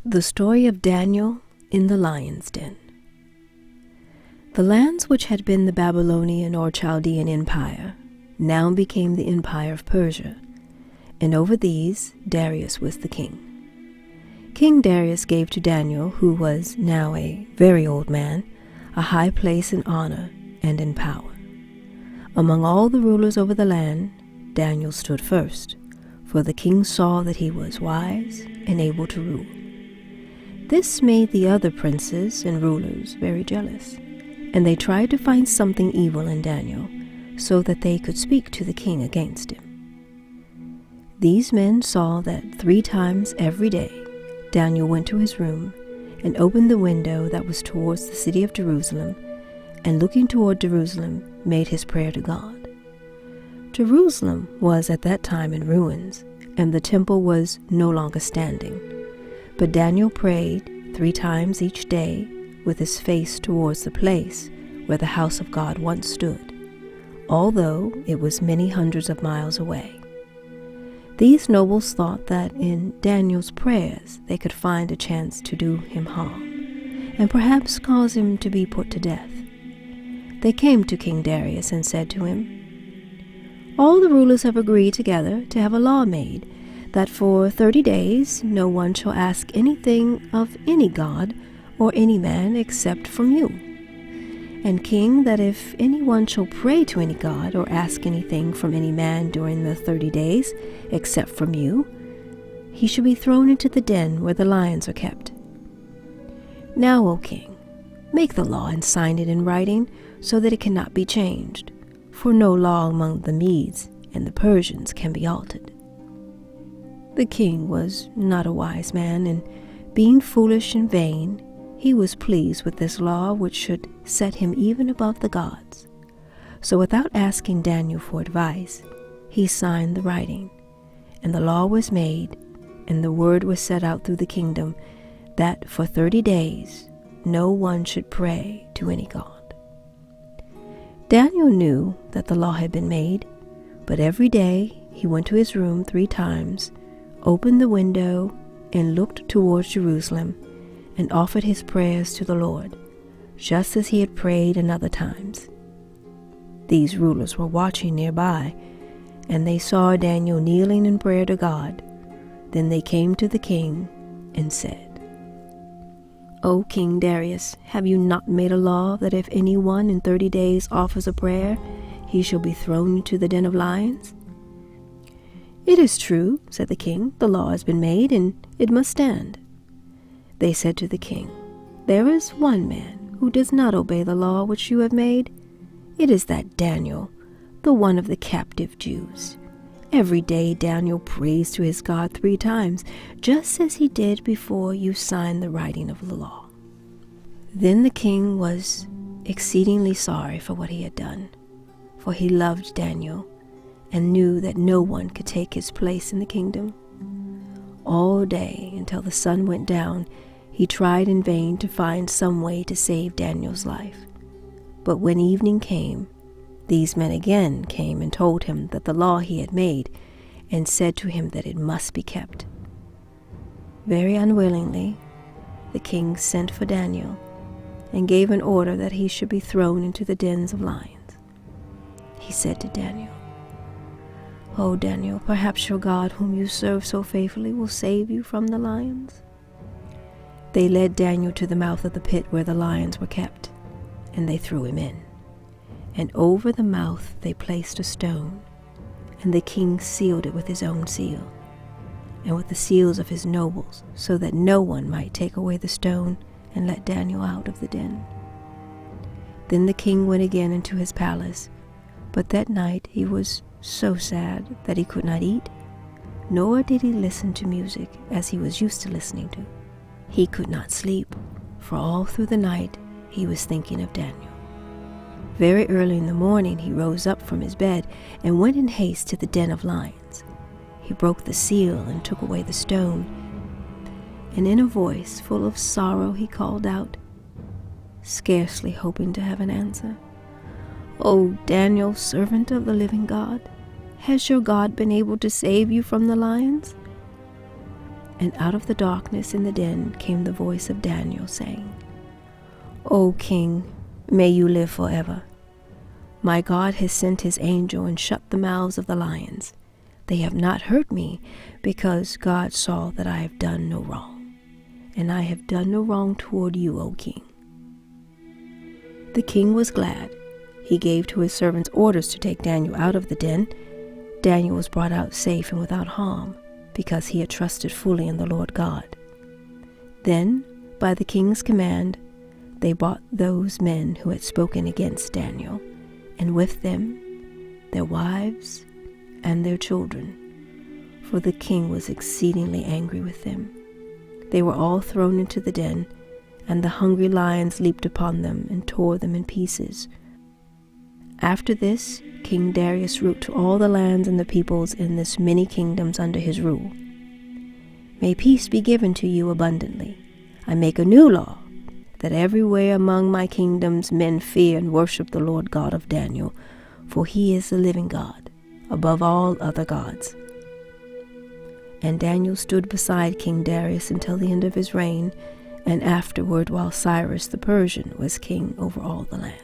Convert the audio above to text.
The story of Daniel in the lion's den. The lands which had been the Babylonian or Chaldean empire now became the empire of Persia, and over these Darius was the king. King Darius gave to Daniel, who was now a very old man, a high place in honor and in power. Among all the rulers over the land, Daniel stood first, for the king saw that he was wise and able to rule. This made the other princes and rulers very jealous, and they tried to find something evil in Daniel, so that they could speak to the king against him. These men saw that 3 times every day Daniel went to his room and opened the window that was towards the city of Jerusalem, and looking toward Jerusalem made his prayer to God. Jerusalem was at that time in ruins, and the temple was no longer standing. But Daniel prayed 3 times each day with his face towards the place where the house of God once stood, although it was many hundreds of miles away. These nobles thought that in Daniel's prayers they could find a chance to do him harm, and perhaps cause him to be put to death. They came to King Darius and said to him, "All the rulers have agreed together to have a law made, that for 30 days no one shall ask anything of any god or any man except from you. And king, that if anyone shall pray to any god or ask anything from any man during the 30 days except from you, he shall be thrown into the den where the lions are kept. Now, O king, make the law and sign it in writing so that it cannot be changed, for no law among the Medes and the Persians can be altered." The king was not a wise man, and being foolish and vain, he was pleased with this law which should set him even above the gods. So without asking Daniel for advice, he signed the writing, and the law was made, and the word was set out through the kingdom that for 30 days no one should pray to any god. Daniel knew that the law had been made, but every day he went to his room 3 times, opened the window, and looked towards Jerusalem, and offered his prayers to the Lord, just as he had prayed in other times. These rulers were watching nearby, and they saw Daniel kneeling in prayer to God. Then they came to the king and said, "O King Darius, have you not made a law that if anyone in 30 days offers a prayer, he shall be thrown into the den of lions?" "It is true," said the king, "the law has been made, and it must stand." They said to the king, "There is one man who does not obey the law which you have made. It is that Daniel, the one of the captive Jews. Every day Daniel prays to his God 3 times, just as he did before you signed the writing of the law." Then the king was exceedingly sorry for what he had done, for he loved Daniel and knew that no one could take his place in the kingdom. All day until the sun went down, he tried in vain to find some way to save Daniel's life. But when evening came, these men again came and told him that the law he had made, and said to him that it must be kept. Very unwillingly, the king sent for Daniel and gave an order that he should be thrown into the dens of lions. He said to Daniel, "O Daniel, perhaps your God, whom you serve so faithfully, will save you from the lions." They led Daniel to the mouth of the pit where the lions were kept, and they threw him in. And over the mouth they placed a stone, and the king sealed it with his own seal, and with the seals of his nobles, so that no one might take away the stone and let Daniel out of the den. Then the king went again into his palace, but that night he was so sad that he could not eat, nor did he listen to music as he was used to listening to. He could not sleep, for all through the night he was thinking of Daniel. Very early in the morning he rose up from his bed and went in haste to the den of lions. He broke the seal and took away the stone, and in a voice full of sorrow he called out, scarcely hoping to have an answer, "O Daniel, servant of the living God, has your God been able to save you from the lions?" And out of the darkness in the den came the voice of Daniel, saying, O king, may you live forever. My God has sent his angel and shut the mouths of the lions. They have not hurt me, because God saw that I have done no wrong. And I have done no wrong toward you, O king. The king was glad. He gave to his servants orders to take Daniel out of the den. Daniel was brought out safe and without harm, because he had trusted fully in the Lord God. Then, by the king's command, they brought those men who had spoken against Daniel, and with them their wives and their children, for the king was exceedingly angry with them. They were all thrown into the den, and the hungry lions leaped upon them and tore them in pieces. After this, King Darius wrote to all the lands and the peoples in this many kingdoms under his rule. May peace be given to you abundantly. I make a new law, that everywhere among my kingdoms men fear and worship the Lord God of Daniel, for he is the living God, above all other gods. And Daniel stood beside King Darius until the end of his reign, and afterward while Cyrus the Persian was king over all the land.